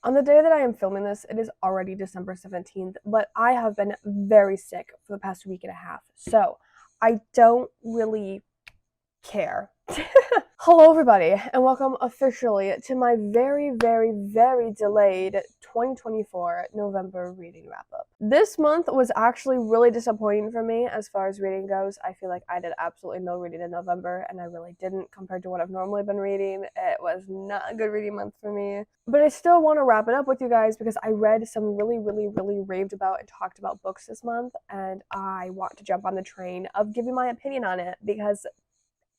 On the day that I am filming this, it is already December 17th, but I have been very sick for the past week and a half, so I don't really care. Hello everybody, and welcome officially to my very, very, very delayed 2024 November reading wrap-up. This month was actually really disappointing for me as far as reading goes. I feel like I did absolutely no reading in November, and I really didn't compared to what I've normally been reading. It was not a good reading month for me. But I still want to wrap it up with you guys because I read some really, really, really raved about and talked about books this month, and I want to jump on the train of giving my opinion on it because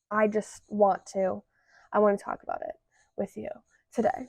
I just want to. I want to talk about it with you today.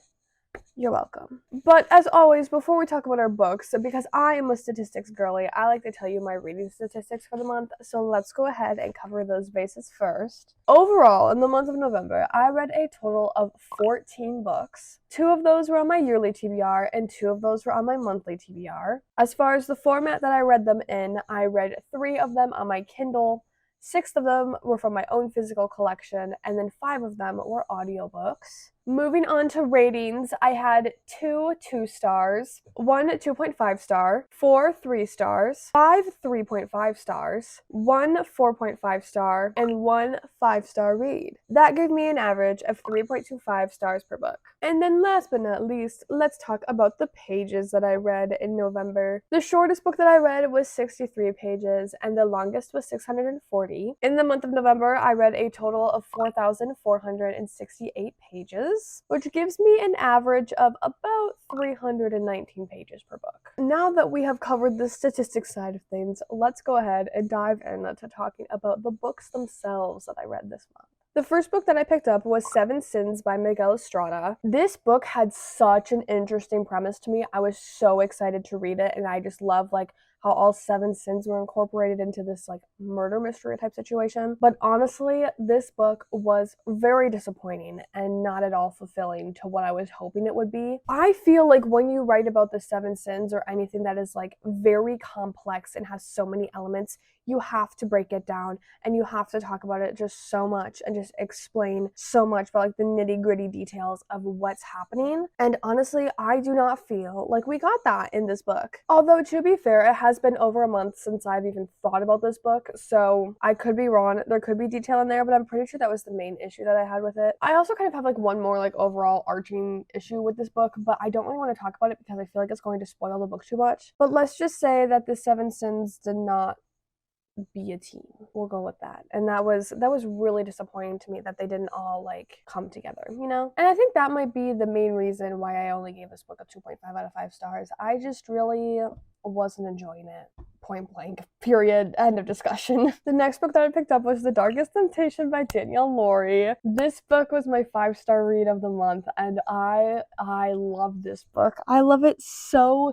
You're welcome. But as always, before we talk about our books, because I am a statistics girly, I like to tell you my reading statistics for the month, so let's go ahead and cover those bases first. Overall, in the month of November, I read a total of 14 books. 2 of those were on my yearly TBR, and 2 of those were on my monthly TBR. As far as the format that I read them in, I read 3 of them on my Kindle, 6 of them were from my own physical collection, and then 5 of them were audiobooks. Moving on to ratings, I had 2 2-stars, 1 2.5 star, 4 3 stars, 5 3.5 stars, 1 4.5 star, and 1 5-star read. That gave me an average of 3.25 stars per book. And then last but not least, let's talk about the pages that I read in November. The shortest book that I read was 63 pages, and the longest was 640. In the month of November, I read a total of 4,468 pages, which gives me an average of about 319 pages per book. Now that we have covered the statistics side of things, let's go ahead and dive into talking about the books themselves that I read this month. The first book that I picked up was Seven Sins by Miguel Estrada. This book had such an interesting premise to me. I was so excited to read it, and I just love how all 7 sins were incorporated into this murder mystery type situation. But honestly, this book was very disappointing and not at all fulfilling to what I was hoping it would be. I feel like when you write about the 7 sins or anything that is very complex and has so many elements, you have to break it down and you have to talk about it just so much and just explain so much about the nitty-gritty details of what's happening. And honestly, I do not feel like we got that in this book. Although, to be fair, it has been over a month since I've even thought about this book, so I could be wrong. There could be detail in there, but I'm pretty sure that was the main issue that I had with it. I also kind of have one more overall arching issue with this book, but I don't really want to talk about it because I feel like it's going to spoil the book too much. But let's just say that the 7 sins did not be a team. We'll go with that. And that was really disappointing to me that they didn't all come together, you know? And I think that might be the main reason why I only gave this book a 2.5 out of 5 stars. I just really wasn't enjoying it. Point blank. Period. End of discussion. The next book that I picked up was The Darkest Temptation by Danielle Lori. This book was my 5-star read of the month, and I love this book. I love it so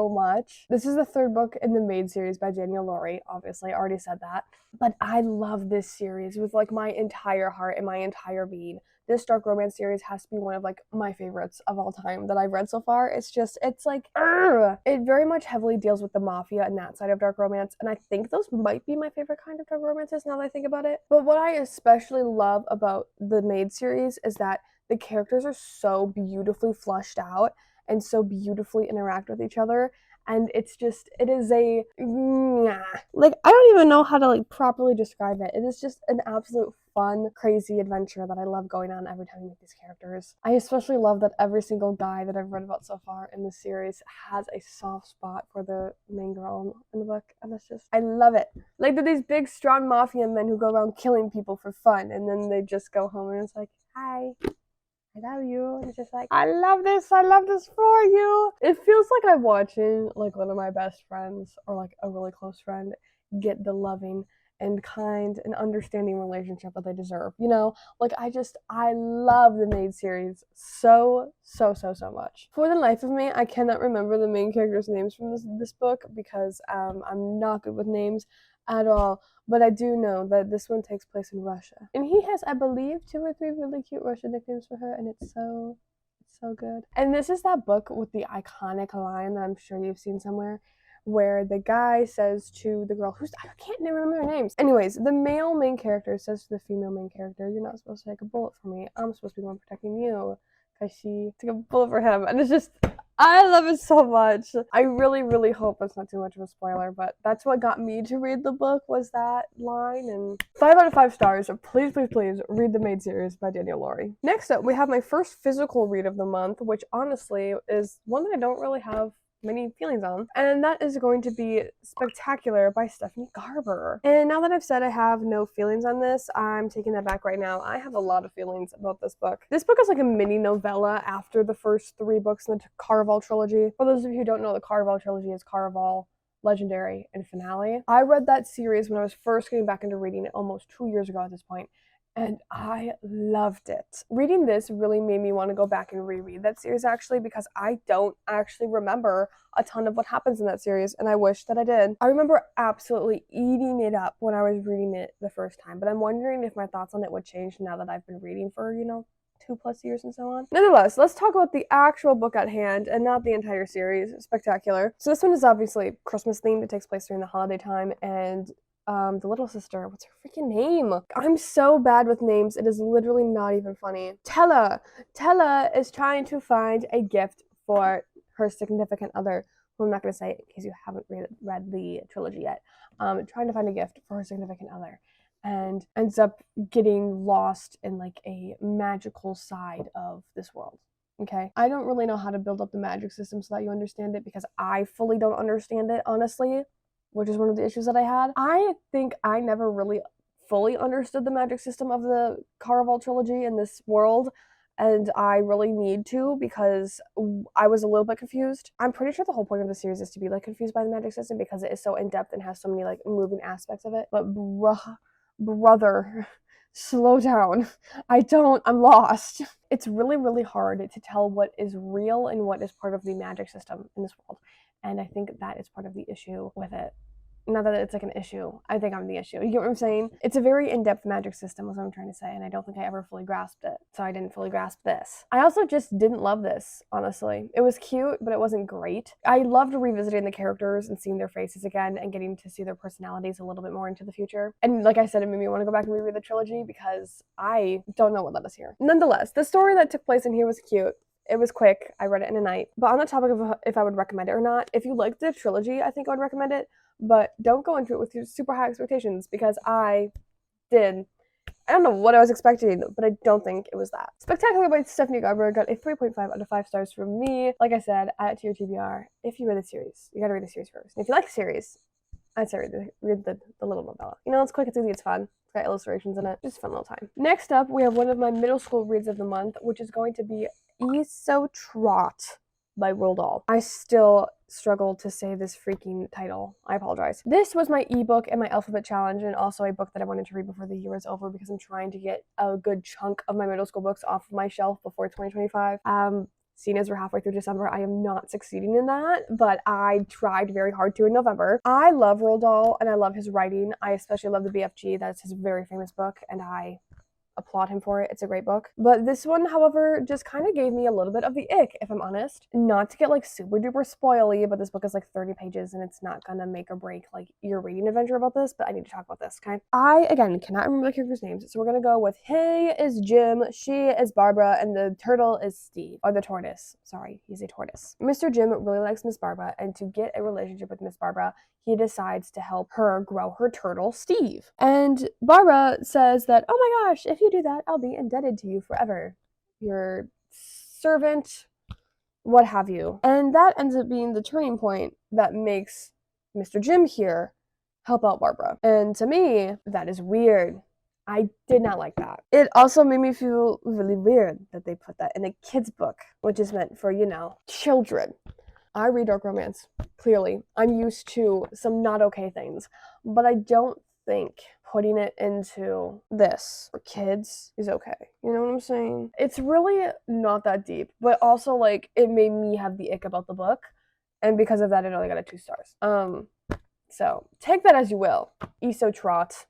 much. This is the 3rd book in the Maid series by Danielle Lori. Obviously, I already said that. But I love this series with my entire heart and my entire being. This dark romance series has to be one of my favorites of all time that I've read so far. It's it very much heavily deals with the mafia and that side of dark romance, and I think those might be my favorite kind of dark romances now that I think about it. But what I especially love about the Maid series is that the characters are so beautifully fleshed out and so beautifully interact with each other. And it is I don't even know how to properly describe it. It is just an absolute fun, crazy adventure that I love going on every time you meet these characters. I especially love that every single guy that I've read about so far in the series has a soft spot for the main girl in the book, and I love it. They're these big, strong mafia men who go around killing people for fun, and then they just go home and it's hi, I love you. And it's just I love this for you. It feels like I'm watching one of my best friends or a really close friend get the loving and kind and understanding relationship that they deserve, you know? I love the Maid series so much. For the life of me, I cannot remember the main characters' names from this book because I'm not good with names at all. But I do know that this one takes place in Russia. And he has, I believe, 2 or 3 really cute Russian nicknames for her, and it's so good. And this is that book with the iconic line that I'm sure you've seen somewhere, where the guy says to the girl I can't remember their names. Anyways, the male main character says to the female main character, "You're not supposed to take a bullet for me. I'm supposed to be the one protecting you, because she took a bullet for him, and it's just, I love it so much. I really, really hope it's not too much of a spoiler, but that's what got me to read the book, was that line. And 5 out of 5 stars. Please, please, please read The Maid series by Danielle Lawrie. Next up, we have my first physical read of the month, which honestly is one that I don't really have many feelings on, and that is going to be Spectacular by Stephanie Garber. And now that I've said I have no feelings on this, I'm taking that back right now. I have a lot of feelings about this book. This book is like a mini novella after the first 3 books in the Caraval trilogy. For those of you who don't know, the Caraval trilogy is Caraval, Legendary, and Finale. I read that series when I was first getting back into reading it almost 2 years ago at this point, and I loved it. Reading this really made me want to go back and reread that series, actually, because I don't actually remember a ton of what happens in that series, and I wish that I did. I remember absolutely eating it up when I was reading it the first time, but I'm wondering if my thoughts on it would change now that I've been reading for, 2+ years and so on. Nonetheless, let's talk about the actual book at hand and not the entire series, Spectacular. So this one is obviously Christmas themed. It takes place during the holiday time, and the little sister, what's her freaking name? I'm so bad with names, it is literally not even funny. Tella is trying to find a gift for her significant other, who I'm not going to say in case you haven't read the trilogy yet. Trying to find a gift for her significant other, and ends up getting lost in like a magical side of this world. Okay, I don't really know how to build up the magic system so that you understand it, because I fully don't understand it, honestly, which is one of the issues that I had. I think I never really fully understood the magic system of the Caraval trilogy in this world, and I really need to, because I was a little bit confused. I'm pretty sure the whole point of the series is to be like confused by the magic system, because it is so in-depth and has so many like moving aspects of it. But brother, slow down. I'm lost. It's really, really hard to tell what is real and what is part of the magic system in this world. And I think that is part of the issue with it. Not that it's like an issue. I think I'm the issue. You get what I'm saying? It's a very in-depth magic system, is what I'm trying to say, and I don't think I ever fully grasped it. So I didn't fully grasp this. I also just didn't love this, honestly. It was cute, but it wasn't great. I loved revisiting the characters and seeing their faces again and getting to see their personalities a little bit more into the future. And like I said, it made me want to go back and reread the trilogy, because I don't know what led us here. Nonetheless, the story that took place in here was cute. It was quick. I read it in a night. But on the topic of if I would recommend it or not, if you liked the trilogy, I think I would recommend it. But don't go into it with your super high expectations, because I did. I don't know what I was expecting, but I don't think it was that. Spectacular by Stephanie Garber got a 3.5 out of 5 stars from me. Like I said, add it to your TBR. If you read the series, you gotta read the series first. And if you like the series, I'd say read the little novella. It's quick, it's easy, it's fun. It's got illustrations in it. Just a fun little time. Next up, we have one of my middle school reads of the month, which is going to be Isotrot by Roald Dahl. I still struggle to say this freaking title. I apologize. This was my ebook and my alphabet challenge, and also a book that I wanted to read before the year was over, because I'm trying to get a good chunk of my middle school books off of my shelf before 2025. Seeing as we're halfway through December, I am not succeeding in that, but I tried very hard to in November. I love Roald Dahl, and I love his writing. I especially love the BFG. That's his very famous book, and I applaud him for it. It's a great book. But this one, however, just kind of gave me a little bit of the ick, if I'm honest. Not to get like super duper spoily, but this book is like 30 pages and it's not gonna make or break like your reading adventure about this, but I need to talk about this, okay? I, again, cannot remember the characters' names, so we're gonna go with he is Jim, she is Barbara, and the turtle is Steve. Or the tortoise. Sorry, he's a tortoise. Mr. Jim really likes Miss Barbara, and to get a relationship with Miss Barbara, he decides to help her grow her turtle, Steve. And Barbara says that, oh my gosh, if you do that, I'll be indebted to you forever. Your servant, what have you. And that ends up being the turning point that makes Mr. Jim here help out Barbara. And to me, that is weird. I did not like that. It also made me feel really weird that they put that in a kid's book, which is meant for, children. I read dark romance, clearly. I'm used to some not okay things, but I don't think putting it into this for kids is okay. You know what I'm saying? It's really not that deep, but also like it made me have the ick about the book, and because of that it only got a 2 stars. So take that as you will. Isotrot,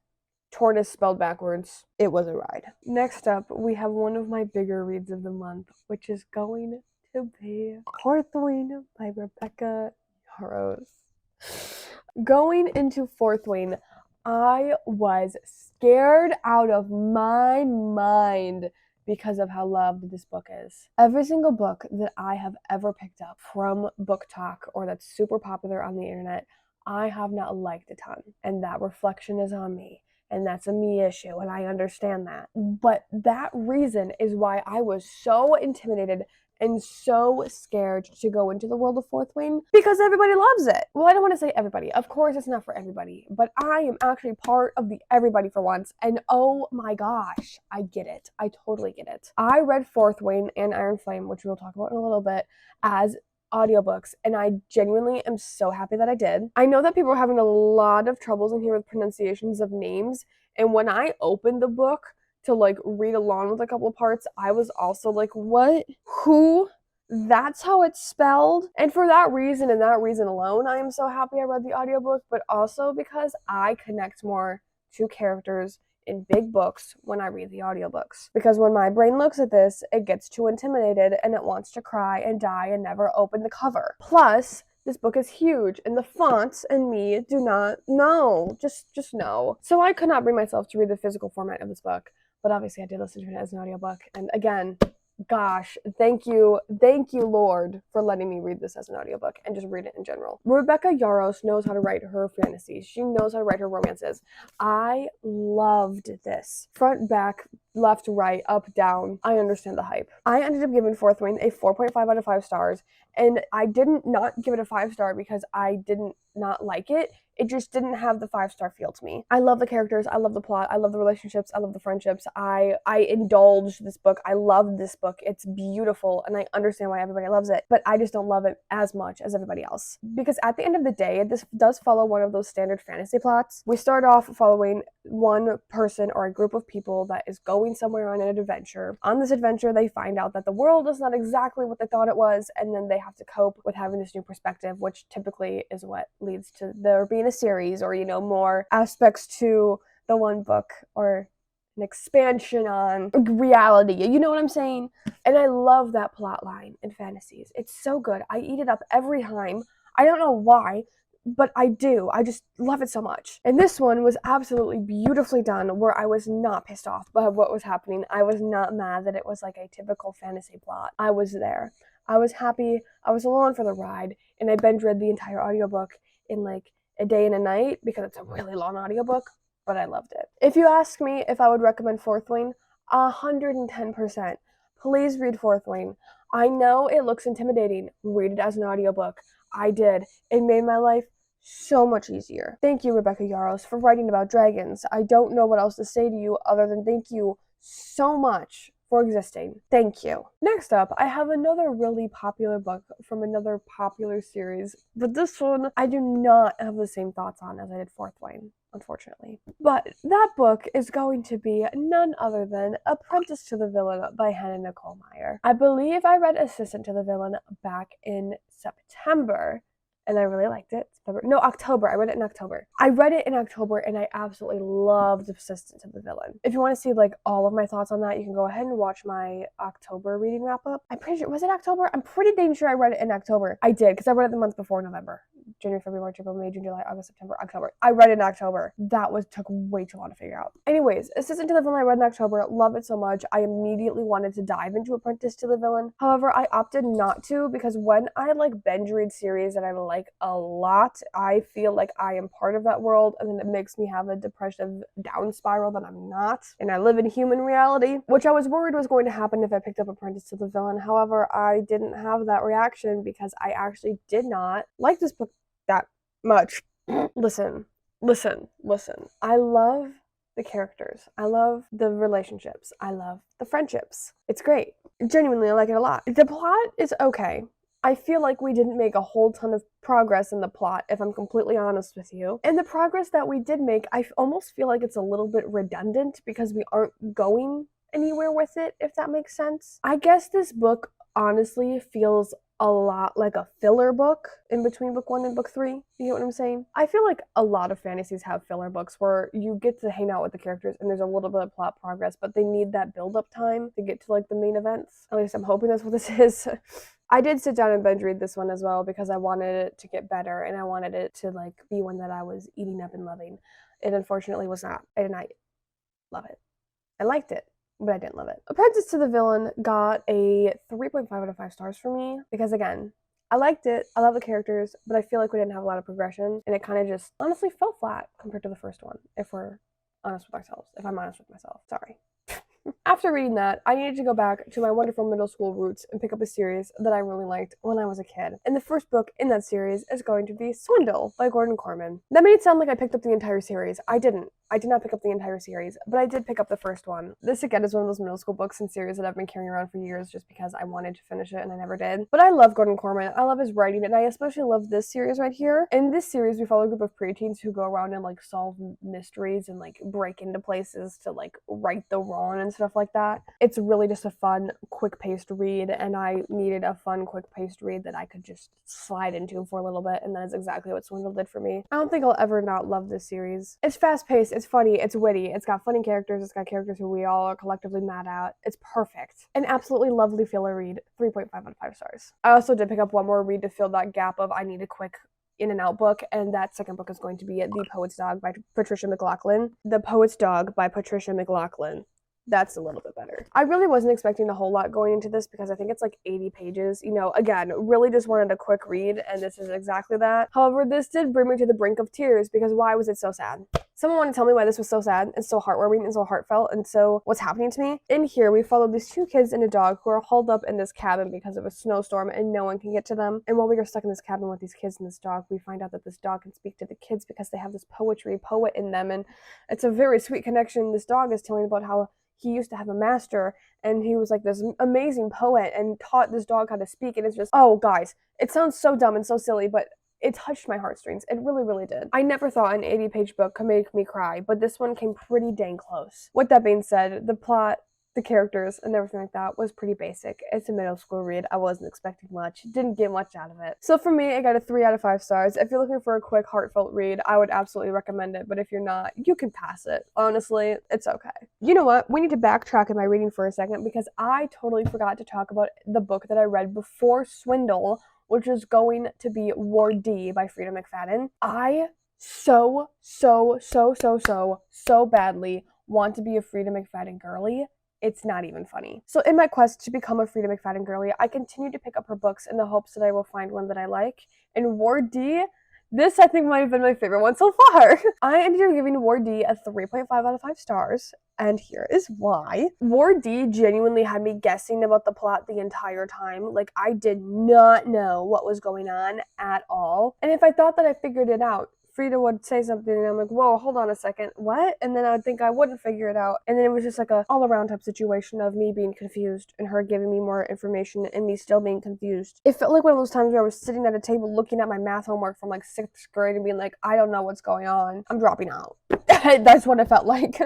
tortoise spelled backwards. It was a ride. Next up, we have one of my bigger reads of the month, which is going to be Fourthwing by Rebecca Yarros. Going into Fourthwing, I was scared out of my mind because of how loved this book is. Every single book that I have ever picked up from Book Talk or that's super popular on the internet, I have not liked a ton. And that reflection is on me. And that's a me issue, and I understand that. But that reason is why I was so intimidated and so scared to go into the world of Fourth Wing, because everybody loves it. Well, I don't want to say everybody. Of course, it's not for everybody, but I am actually part of the everybody for once, and oh my gosh, I get it. I totally get it. I read Fourth Wing and Iron Flame, which we'll talk about in a little bit, as audiobooks, and I genuinely am so happy that I did. I know that people are having a lot of troubles in here with pronunciations of names, and when I opened the book to like read along with a couple of parts, I was also like, what? Who? That's how it's spelled? And for that reason and that reason alone, I am so happy I read the audiobook, but also because I connect more to characters in big books when I read the audiobooks. Because when my brain looks at this, it gets too intimidated and it wants to cry and die and never open the cover. Plus, this book is huge and the fonts and me do not know. Just no. So I could not bring myself to read the physical format of this book, but obviously I did listen to it as an audiobook. And again, gosh, thank you, Lord, for letting me read this as an audiobook and just read it in general. Rebecca Yarros knows how to write her fantasies. She knows how to write her romances. I loved this. Front, back, left, right, up, down. I understand the hype. I ended up giving Fourth Wing a 4.5 out of 5 stars, and I didn't not give it a 5-star because I didn't not like it. It just didn't have the 5-star feel to me. I love the characters, I love the plot, I love the relationships, I love the friendships. I indulged this book. I love this book. It's beautiful, and I understand why everybody loves it, but I just don't love it as much as everybody else. Because at the end of the day, this does follow one of those standard fantasy plots. We start off following one person or a group of people that is going somewhere on an adventure. On this adventure, they find out that the world is not exactly what they thought it was, and then they have to cope with having this new perspective, which typically is what leads to there being a series or, more aspects to the one book or an expansion on reality. You know what I'm saying? And I love that plot line in fantasies. It's so good. I eat it up every time. I don't know why, but I do. I just love it so much. And this one was absolutely beautifully done, where I was not pissed off by what was happening. I was not mad that it was like a typical fantasy plot. I was there. I was happy. I was along for the ride, and I binge read the entire audiobook in like a day and a night because it's a really long audiobook, but I loved it. If you ask me if I would recommend Fourth Wing, 110%. Please read Fourth Wing. I know it looks intimidating. Read it as an audiobook. I did. It made my life so much easier. Thank you, Rebecca Yarros, for writing about dragons. I don't know what else to say to you other than thank you so much for existing. Thank you. Next up, I have another really popular book from another popular series, but this one I do not have the same thoughts on as I did Fourth Wing, unfortunately. But that book is going to be none other than Apprentice to the Villain by Hannah Nicole Meyer. I believe I read Assistant to the Villain back in September, and I really liked it. October. I read it in October. And I absolutely loved Assistant to the Villain. If you want to see like all of my thoughts on that, you can go ahead and watch my October reading wrap up. I'm pretty sure, was it October? I'm pretty dang sure I read it in October. I did, because I read it the month before November. January, February, March, April, May, June, July, August, September, October. I read it in October. Took way too long to figure out. Anyways, Assistant to the Villain I read in October. Love it so much. I immediately wanted to dive into Apprentice to the Villain. However, I opted not to, because when I like binge read series that I like a lot, I feel like I am part of that world, and then it makes me have a depressive down spiral that I'm not. And I live in human reality, which I was worried was going to happen if I picked up Apprentice to the Villain. However, I didn't have that reaction because I actually did not like this book that much. Listen. I love the characters. I love the relationships. I love the friendships. It's great. Genuinely, I like it a lot. The plot is okay. I feel like we didn't make a whole ton of progress in the plot, if I'm completely honest with you. And the progress that we did make, I almost feel like it's a little bit redundant because we aren't going anywhere with it, if that makes sense. I guess this book honestly feels a lot like a filler book in between book 1 and book 3. You get what I'm saying? I feel like a lot of fantasies have filler books where you get to hang out with the characters and there's a little bit of plot progress, but they need that build-up time to get to like the main events. At least I'm hoping that's what this is. I did sit down and binge read this one as well because I wanted it to get better and I wanted it to like be one that I was eating up and loving. It unfortunately was not. I did not love it. I liked it. but I didn't love it. Apprentice to the Villain got a 3.5 out of 5 stars for me because, again, I liked it. I love the characters, but I feel like we didn't have a lot of progression, and it kind of just honestly fell flat compared to the first one, if we're honest with ourselves. If I'm honest with myself. Sorry. After reading that, I needed to go back to my wonderful middle school roots and pick up a series that I really liked when I was a kid. And the first book in that series is going to be Swindle by Gordon Korman. That made it sound like I picked up the entire series. I didn't. I did not pick up the entire series, but I did pick up the first one. This, again, is one of those middle school books and series that I've been carrying around for years just because I wanted to finish it and I never did. But I love Gordon Korman. I love his writing, and I especially love this series right here. In this series, we follow a group of preteens who go around and, like, solve mysteries and, like, break into places to, like, right the wrong and stuff like that. It's really just a fun, quick-paced read, and I needed a fun, quick-paced read that I could just slide into for a little bit, and that is exactly what Swindle did for me. I don't think I'll ever not love this series. It's fast-paced, it's funny, it's witty, it's got funny characters, it's got characters who we all are collectively mad at. It's perfect. An absolutely lovely filler read, 3.5 out of 5 stars. I also did pick up one more read to fill that gap of I need a quick in and out book, and that second book is going to be The Poet's Dog by Patricia McLaughlin. The Poet's Dog by Patricia McLaughlin. That's a little bit better. I really wasn't expecting a whole lot going into this because I think it's like 80 pages. You know, again, really just wanted a quick read, and this is exactly that. However, this did bring me to the brink of tears because why was it so sad? Someone want to tell me why this was so sad and so heartwarming and so heartfelt and so what's happening to me? In here, we follow these 2 kids and a dog who are holed up in this cabin because of a snowstorm and no one can get to them. And while we are stuck in this cabin with these kids and this dog, we find out that this dog can speak to the kids because they have this poet in them. And it's a very sweet connection. This dog is telling about how he used to have a master and he was like this amazing poet and taught this dog how to speak. And it's just, oh guys, it sounds so dumb and so silly, but it touched my heartstrings. It really, really did. I never thought an 80-page book could make me cry, but this one came pretty dang close. With that being said, the plot, the characters, and everything like that was pretty basic. It's a middle school read. I wasn't expecting much. Didn't get much out of it. So for me, I got a 3 out of 5 stars. If you're looking for a quick, heartfelt read, I would absolutely recommend it. But if you're not, you can pass it. Honestly, it's okay. You know what? We need to backtrack in my reading for a second because I totally forgot to talk about the book that I read before Swindle, which is going to be Ward D by Freida McFadden. I so badly want to be a Freida McFadden girly. It's not even funny. So in my quest to become a Freida McFadden girly, I continue to pick up her books in the hopes that I will find one that I like. And Ward D, this I think might have been my favorite one so far. I ended up giving Ward D a 3.5 out of 5 stars. And here is why. Ward D genuinely had me guessing about the plot the entire time. Like, I did not know what was going on at all. And if I thought that I figured it out, Freida would say something and I'm like, whoa, hold on a second, what? And then I would think I wouldn't figure it out. And then it was just like a all-around type situation of me being confused and her giving me more information and me still being confused. It felt like one of those times where I was sitting at a table looking at my math homework from like 6th grade and being like, I don't know what's going on. I'm dropping out. That's what it felt like.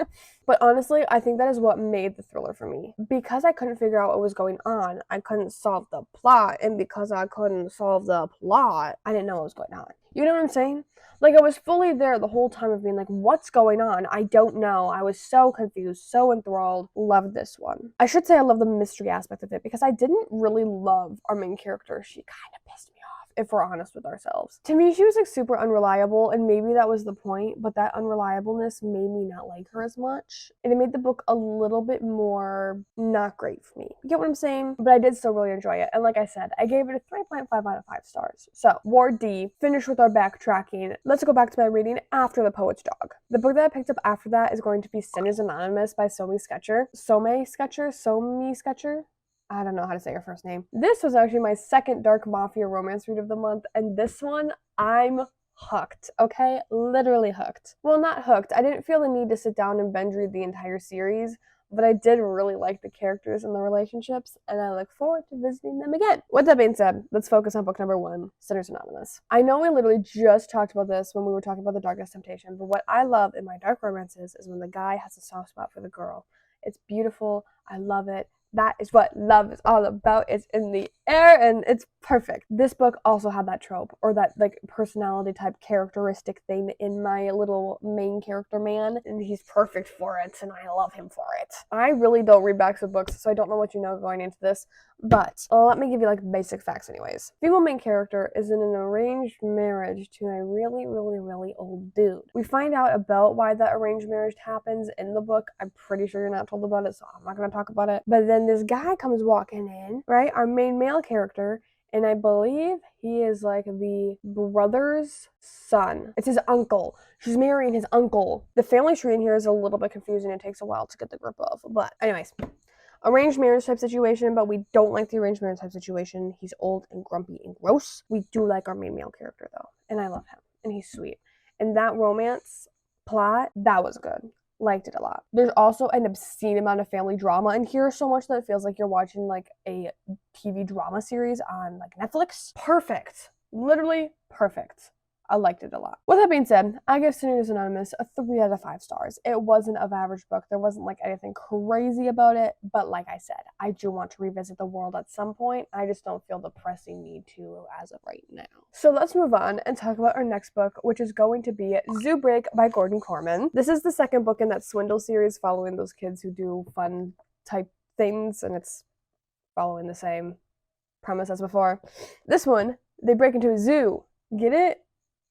But honestly, I think that is what made the thriller for me. Because I couldn't figure out what was going on, I couldn't solve the plot. And because I couldn't solve the plot, I didn't know what was going on. You know what I'm saying? Like, I was fully there the whole time of being like, what's going on? I don't know. I was so confused, so enthralled. Loved this one. I should say I love the mystery aspect of it because I didn't really love our main character. She kind of pissed me off, if we're honest with ourselves. To me, she was like super unreliable, and maybe that was the point, but that unreliableness made me not like her as much. And it made the book a little bit more not great for me. You get what I'm saying? But I did still really enjoy it. And like I said, I gave it a 3.5 out of 5 stars. So, Ward D, finished with our backtracking. Let's go back to my reading after The Poet's Dog. The book that I picked up after that is going to be Sinners Anonymous by Somi Sketcher. Somi Sketcher? I don't know how to say her first name. This was actually my second dark mafia romance read of the month, and this one, I'm hooked, okay? Literally hooked. Well, not hooked. I didn't feel the need to sit down and binge read the entire series, but I did really like the characters and the relationships, and I look forward to visiting them again. With that being said, let's focus on book number 1, Sinners Anonymous. I know we literally just talked about this when we were talking about The Darkest Temptation, but what I love in my dark romances is when the guy has a soft spot for the girl. It's beautiful. I love it. That is what love is all about. It's in the air and it's perfect. This book also had that trope or that like personality type characteristic thing in my little main character man, and he's perfect for it, and I love him for it. I really don't read backs of books, so I don't know what you know going into this, but let me give you like basic facts anyways. Female main character is in an arranged marriage to a really, really, really old dude. We find out about why that arranged marriage happens in the book. I'm pretty sure you're not told about it, so I'm not going to talk about it. But then this guy comes walking in, right? Our main male character, and I believe he is like the brother's son. It's his uncle. She's marrying his uncle. The family tree in here is a little bit confusing. It takes a while to get the grip of. But anyways, arranged marriage type situation, but we don't like the arranged marriage type situation. He's old and grumpy and gross. We do like our main male character though, and I love him, and he's sweet. And that romance plot, that was good. Liked it a lot. There's also an obscene amount of family drama in here, so much that it feels like you're watching like a TV drama series on like Netflix. Perfect. Literally perfect. I liked it a lot. With that being said, I give Sinners Anonymous a 3 out of 5 stars. It wasn't an average book. There wasn't like anything crazy about it, but like I said, I do want to revisit the world at some point. I just don't feel the pressing need to as of right now. So let's move on and talk about our next book, which is going to be Zoo Break by Gordon Korman. This is the second book in that Swindle series following those kids who do fun type things, and it's following the same premise as before. This one, they break into a zoo. Get it?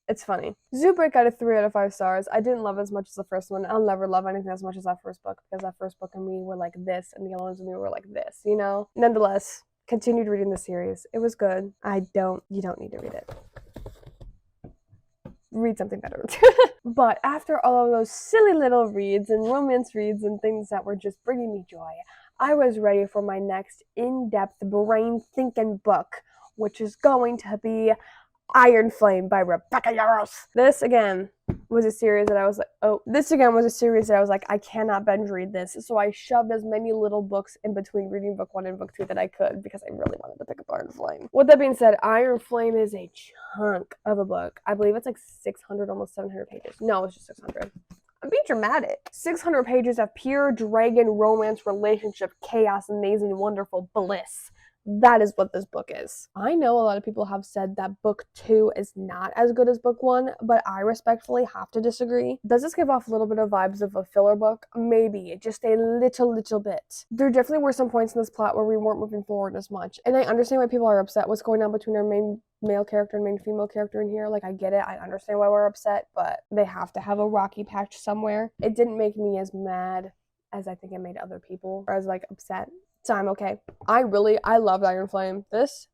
It's funny. Zoo Break got a 3 out of 5 stars. I didn't love it as much as the first one. I'll never love anything as much as that first book, because that first book and me were like this, and the other ones and me were like this, you know? Nonetheless, continued reading the series. It was good. You don't need to read it. Read something better. But after all of those silly little reads and romance reads and things that were just bringing me joy, I was ready for my next in-depth brain-thinking book, which is going to be Iron Flame by Rebecca Yarros. This again was a series that I was like, I cannot binge read this. So I shoved as many little books in between reading book 1 and book 2 that I could, because I really wanted to pick up Iron Flame. With that being said, Iron Flame is a chunk of a book. I believe it's like 600, almost 700 pages. No, it's just 600. I'm being dramatic. 600 pages of pure dragon romance, relationship, chaos, amazing, wonderful bliss. That is what this book is. I know a lot of people have said that book 2 is not as good as book 1, but I respectfully have to disagree. Does this give off a little bit of vibes of a filler book? Maybe, just a little bit. There definitely were some points in this plot where we weren't moving forward as much, and I understand why people are upset. What's going on between our main male character and main female character in here? Like, I get it. I understand why we're upset, but they have to have a rocky patch somewhere. It didn't make me as mad as I think it made other people, or as like upset. So I'm okay. I loved Iron Flame. This,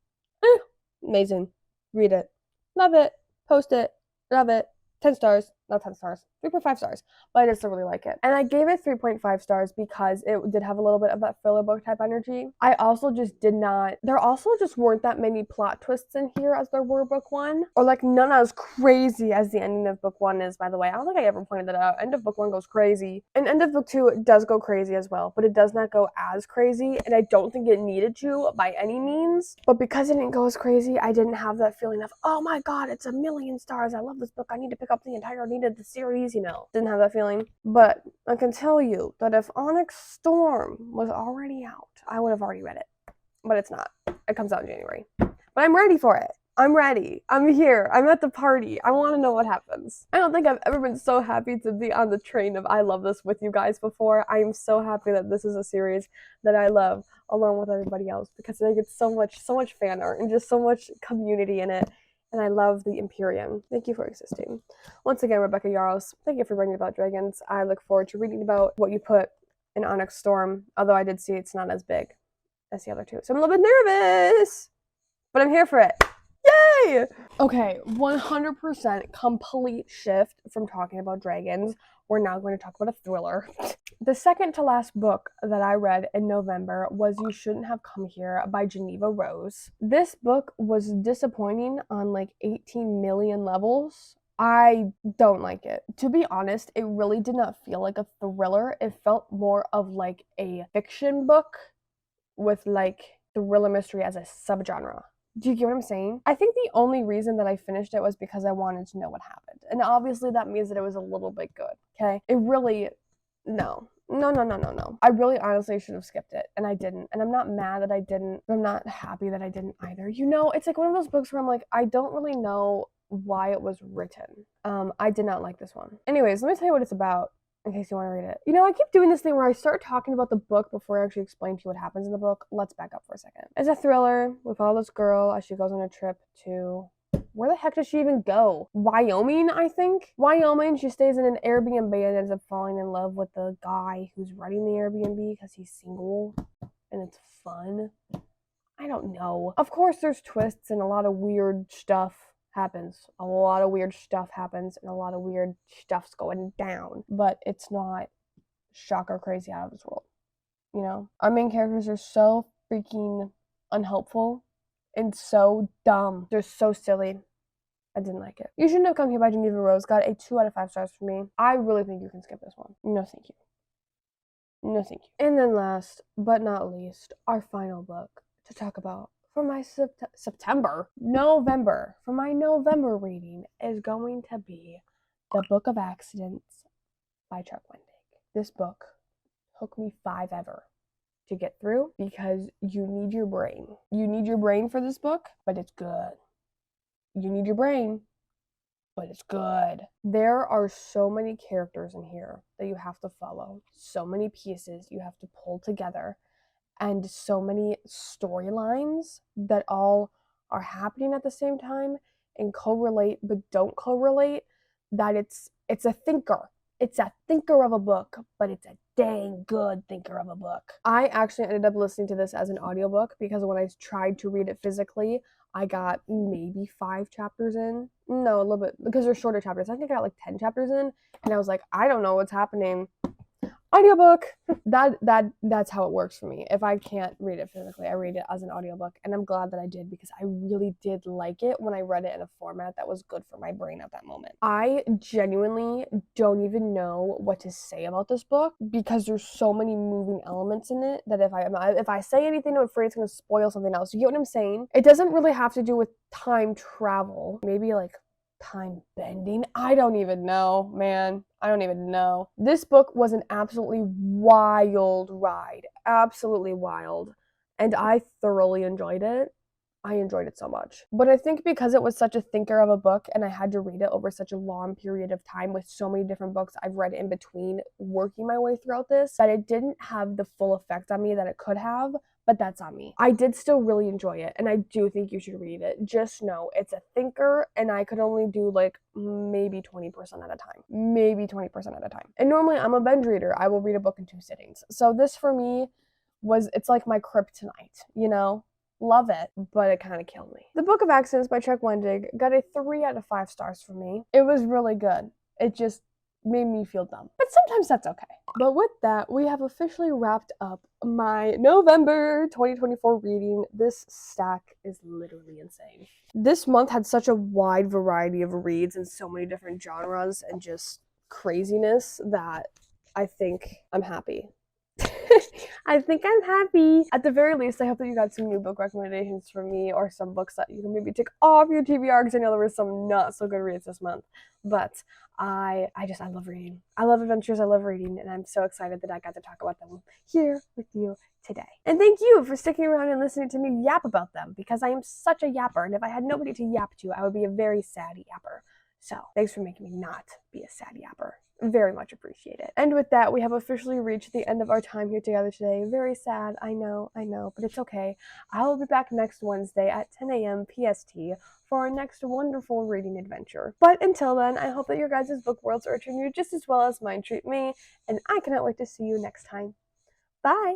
amazing. Read it. Love it. Post it. Love it. 10 stars. Not 10 stars. 3.5 stars. But I just really like it. And I gave it 3.5 stars because it did have a little bit of that filler book type energy. I also just there also just weren't that many plot twists in here as there were book 1. Or like none as crazy as the ending of book 1 is, by the way. I don't think I ever pointed that out. End of book 1 goes crazy. And end of book 2 does go crazy as well. But it does not go as crazy. And I don't think it needed to by any means. But because it didn't go as crazy, I didn't have that feeling of, oh my god, it's 1,000,000 stars. I love this book. I need to pick up the entirety of the series, you know. Didn't have that feeling. But I can tell you that if Onyx Storm was already out, I would have already read it. But it's not. It comes out in January. But I'm ready for it. I'm ready. I'm here. I'm at the party. I want to know what happens. I don't think I've ever been so happy to be on the train of I love this with you guys before. I am so happy that this is a series that I love along with everybody else, because I get so much fan art and just so much community in it. And I love the Empyrean. Thank you for existing. Once again, Rebecca Yarros, thank you for writing about dragons. I look forward to reading about what you put in Onyx Storm, although I did see it's not as big as the other 2. So I'm a little bit nervous, but I'm here for it. Yay! Okay, 100% complete shift from talking about dragons. We're now going to talk about a thriller. The second to last book that I read in November was You Shouldn't Have Come Here by Geneva Rose. This book was disappointing on like 18 million levels. I don't like it. To be honest, it really did not feel like a thriller. It felt more of like a fiction book with like thriller mystery as a subgenre. Do you get what I'm saying? I think the only reason that I finished it was because I wanted to know what happened. And obviously that means that it was a little bit good, okay? No. No. I really honestly should have skipped it, and I didn't. And I'm not mad that I didn't, but I'm not happy that I didn't either. You know, it's like one of those books where I'm like, I don't really know why it was written. I did not like this one. Anyways, let me tell you what it's about, in case you want to read it. You know, I keep doing this thing where I start talking about the book before I actually explain to you what happens in the book. Let's back up for a second. It's a thriller. We follow this girl as she goes on a trip to... where the heck does she even go? Wyoming, I think? Wyoming. She stays in an Airbnb and ends up falling in love with the guy who's running the Airbnb because he's single and it's fun. I don't know. Of course, there's twists and a lot of weird stuff happens. A lot of weird stuff happens and a lot of weird stuff's going down. But it's not shocker crazy out of this world. You know? Our main characters are so freaking unhelpful and so dumb. They're so silly. I didn't like it. You Shouldn't Have Come Here by Geneva Rose got a 2 out of 5 stars for me. I really think you can skip this one. No, thank you. No, thank you. And then last but not least, our final book to talk about for my November. For my November reading is going to be The Book of Accidents by Chuck Wendig. This book took me 5 ever to get through because you need your brain. You need your brain for this book, but it's good. You need your brain, but it's good. There are so many characters in here that you have to follow, so many pieces you have to pull together, and so many storylines that all are happening at the same time and correlate but don't correlate, that it's a thinker. It's a thinker of a book, but it's a dang good thinker of a book. I actually ended up listening to this as an audiobook because when I tried to read it physically, I got maybe 5 chapters in. No, a little bit, because they're shorter chapters. I think I got like 10 chapters in, and I was like, I don't know what's happening. Audiobook. That's how it works for me. If I can't read it physically, I read it as an audiobook, and I'm glad that I did because I really did like it when I read it in a format that was good for my brain at that moment. I genuinely don't even know what to say about this book because there's so many moving elements in it that if I say anything, I'm afraid it's going to spoil something else. You get what I'm saying? It doesn't really have to do with time travel. Maybe like time bending. I don't even know, man. I don't even know. This book was an absolutely wild ride. Absolutely wild. And I thoroughly enjoyed it. I enjoyed it so much. But I think because it was such a thinker of a book and I had to read it over such a long period of time with so many different books I've read in between working my way throughout this, that it didn't have the full effect on me that it could have. But that's on me. I did still really enjoy it, and I do think you should read it. Just know it's a thinker, and I could only do like maybe 20% at a time. Maybe 20% at a time. And normally I'm a binge reader. I will read a book in 2 sittings. So this for me it's like my kryptonite, you know? Love it, but it kind of killed me. The Book of Accidents by Chuck Wendig got a 3 out of 5 stars for me. It was really good. It just made me feel dumb. But sometimes that's okay. But with that, we have officially wrapped up my November 2024 reading. This stack is literally insane. This month had such a wide variety of reads and so many different genres and just craziness that I think I'm happy. I think I'm happy. At the very least, I hope that you got some new book recommendations from me or some books that you can maybe take off your TBR because I know there were some not so good reads this month. But I love reading. I love adventures, I love reading, and I'm so excited that I got to talk about them here with you today. And thank you for sticking around and listening to me yap about them because I am such a yapper, and if I had nobody to yap to, I would be a very sad yapper. So thanks for making me not be a sad yapper. Very much appreciate it. And with that, we have officially reached the end of our time here together today. Very sad, I know, but it's okay. I will be back next Wednesday at 10 a.m. PST for our next wonderful reading adventure. But until then, I hope that your guys' book worlds are treating you just as well as mine treat me, and I cannot wait to see you next time. Bye!